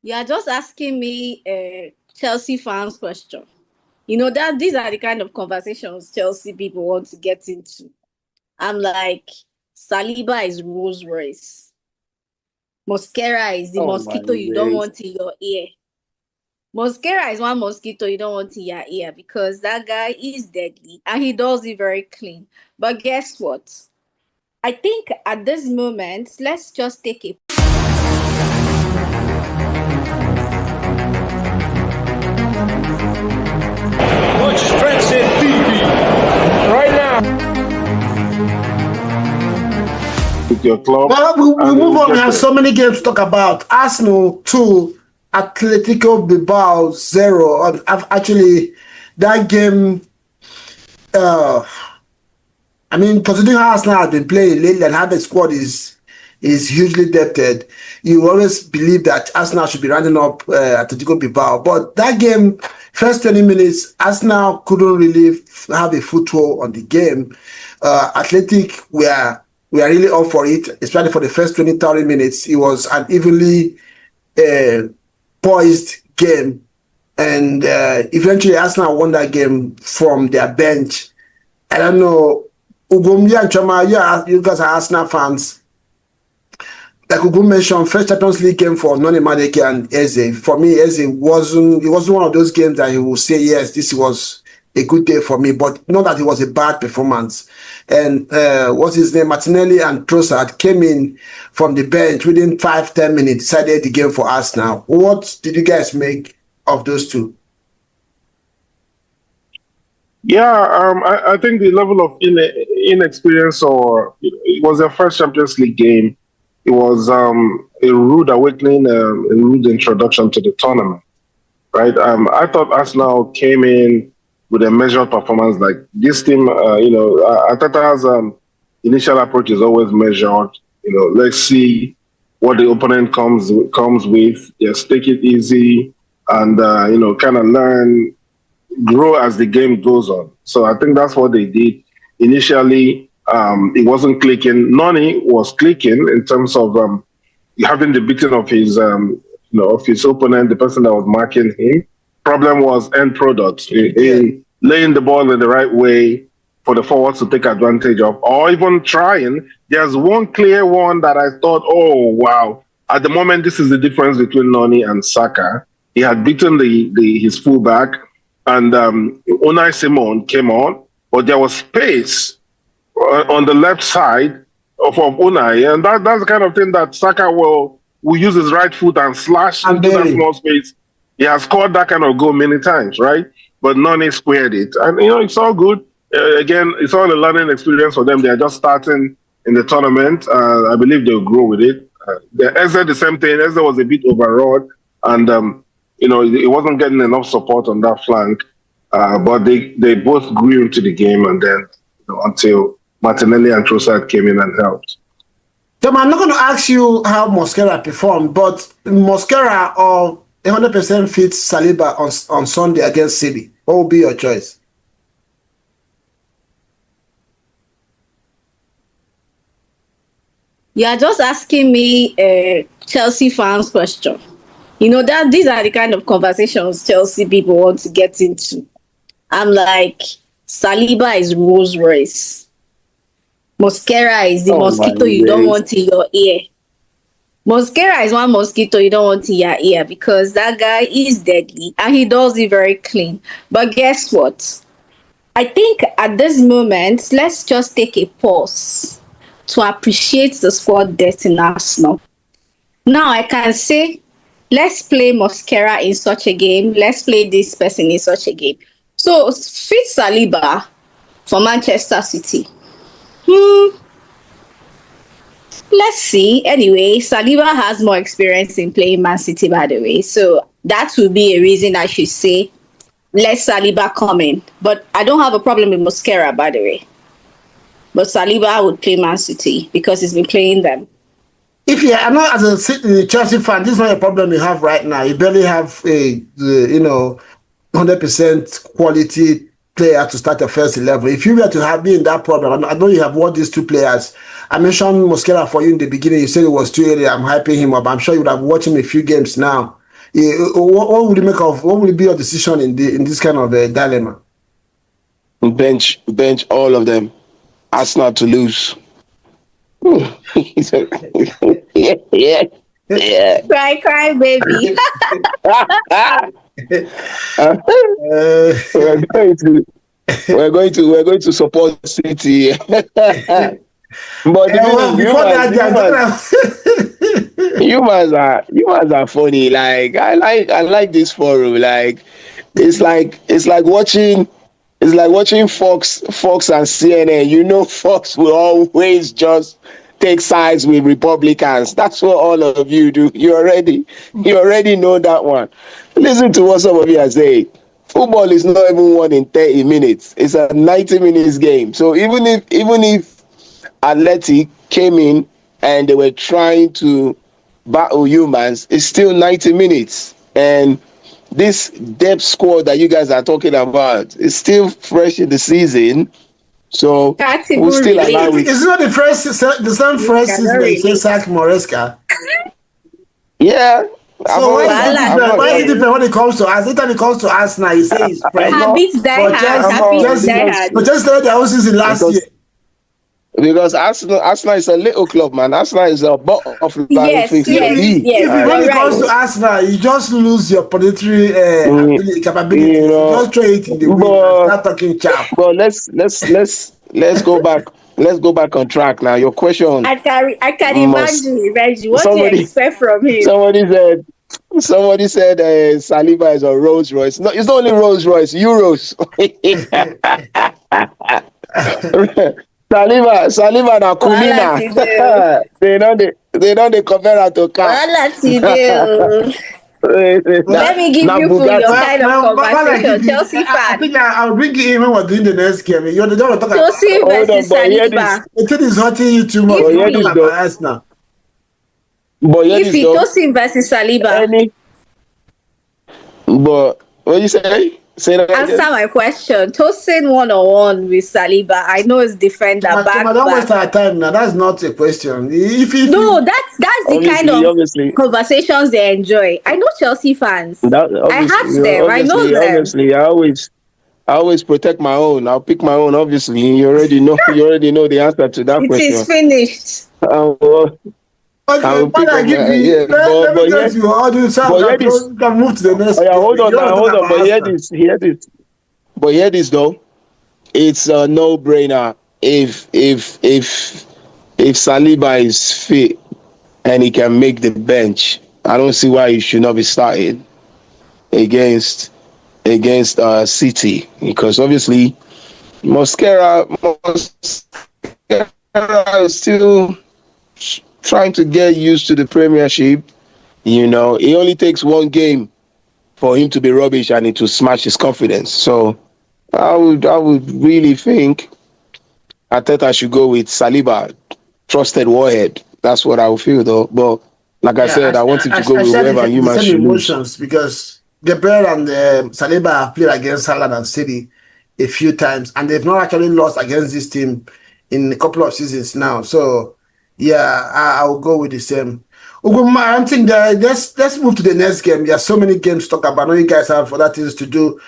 You are just asking me a Chelsea fans question. You know that these are the kind of conversations Chelsea people want to get into. I'm like, Saliba is Rolls Royce. Mosquera is the Oh my mosquito you don't days. want in your ear. Mosquera is one mosquito you don't want in your ear because that guy is deadly and he does it very clean. But guess what? I think at this moment, let's just take a Watch Tranzeet TV right now. With your club. Well, we move on. We have so many games to talk about. Arsenal 2, Atletico Bilbao 0. Actually, that game, I mean, considering how Arsenal has been playing lately and how the squad is hugely depthed, you always believe that Arsenal should be rounding up Atletico Bilbao. But that game, first 20 minutes, Arsenal couldn't really have a foothold on the game. Athletic were really up for it, especially for the first 20, 30 minutes. It was an evenly poised game. And eventually Arsenal won that game from their bench. I don't know, Ugumbi and Choma, you guys are Arsenal fans. Like Ugu mentioned, first Champions League game for Noni Madeke and Eze. For me, Eze wasn't one of those games that he will say, yes, this was a good day for me, but not that it was a bad performance. And what's his name? Martinelli and Trossard came in from the bench within 5-10 minutes, decided the game for us now. What did you guys make of those two? Yeah, I think the level of inexperience, or it was their first Champions League game. It was a rude awakening, a rude introduction to the tournament, right? I thought Arsenal came in with a measured performance. Like this team, Arteta's initial approach is always measured. Let's see what the opponent comes with. Just take it easy and kind of learn, grow as the game goes on. So I think that's what they did initially. It wasn't clicking. Noni was clicking in terms of having the beating of his opponent, the person that was marking him. Problem was end product in laying the ball in the right way for the forwards to take advantage of, or even trying. There's one clear one that I thought, oh wow! At the moment, this is the difference between Noni and Saka. He had beaten his fullback, and Unai Simon came on, but there was space on the left side of Unai, and that's the kind of thing that Saka will use his right foot and slash into that small space. He has scored that kind of goal many times, right? But Noni squared it, and it's all good. Again, it's all a learning experience for them. They are just starting in the tournament. I believe they'll grow with it. Eze the same thing. Eze was a bit overawed, and it wasn't getting enough support on that flank. But they both grew into the game, and then until Martinelli and Trossard came in and helped. Tom, I'm not going to ask you how Mosquera performed, but Mosquera or 100% fit Saliba on Sunday against City. What will be your choice? You are just asking me a Chelsea fans question. You know that these are the kind of conversations Chelsea people want to get into. I'm like, Saliba is Rolls Royce. Mosquera is the mosquito you don't want in your ear. Mosquera is one mosquito you don't want in your ear because that guy is deadly and he does it very clean. But guess what? I think at this moment, let's just take a pause to appreciate the squad depth in Arsenal. Now I can say, let's play Mosquera in such a game. Let's play this person in such a game. So, fit Saliba for Manchester City. Let's see. Anyway, Saliba has more experience in playing Man City, by the way. So, that would be a reason I should say, let Saliba come in. But I don't have a problem with Mosquera, by the way. But Saliba would play Man City because he's been playing them. I know as a Chelsea fan, this is not a problem you have right now. You barely have a 100% quality player to start the first 11. If you were to have been in that problem, I know you have watched these two players. I mentioned Mosquera for you in the beginning. You said it was too early. I'm hyping him up. I'm sure you would have watched him a few games now. What would you make of? What would be your decision in this kind of dilemma? Bench all of them. Arsenal to lose. yeah. Cry, baby. We're going to support City. But humans are funny. Like I like this forum. Like it's like watching Fox and CNN. You know, Fox will always just take sides with Republicans. That's what all of you do. You already know that one. Listen to what some of you are saying. Football is not even won in 30 minutes. It's a 90 minutes game. So even if Athletic came in and they were trying to battle humans, it's still 90 minutes. And this depth squad that you guys are talking about is still fresh in the season. So we'll still allow it. It's not the same first season that you say Moresca. Yeah. So why is it different when it comes to us? Anytime it comes to us now, you say it's spread. Habits die hard. But just like the whole season last year. Because Arsenal is a little club, man. Arsenal is a bottom of the league. Yes. When it comes to Arsenal, you just lose your predatory capability. You just throw it in the wind and start talking chap. But let's go back. Let's go back on track now. Your question. I can imagine, Reggie. What do you expect from him? Somebody said Saliba is a Rolls Royce. No, it's not only Rolls Royce, Euros. Saliba na Kulina. They know the cover to car. Let me give you for your kind of conversation. Chelsea fan. I think I'll bring you in when we're doing the next game. You're the one talking about Chelsea versus Saliba. The thing is hurting you too much. If it Chelsea versus Saliba. But what you say? Answer my question. Tosin 1-on-1 with Saliba. I know it's defender back. Don't waste our time now. That's not a question. That's the kind of conversations they enjoy. I know Chelsea fans. I have them. I know them. Obviously, I always protect my own. I'll pick my own. Obviously, you already know the answer to that question. It is finished. Let me get you all the time. Can move to the next. Hold on. But hear this though. It's a no-brainer if Saliba is fit and he can make the bench. I don't see why he should not be started against City, because obviously Mosquera is still trying to get used to the Premiership. You know, it only takes one game for him to be rubbish and it to smash his confidence. So I would really think Arteta should go with Saliba, trusted warhead. That's what I would feel though. But like I said, I want him to go with whoever human should lose. Because Gabriel and Saliba have played against Salah and City a few times, and they've not actually lost against this team in a couple of seasons now. So yeah, I will go with the same. I think that let's move to the next game. There are so many games to talk about. I know you guys have other things to do.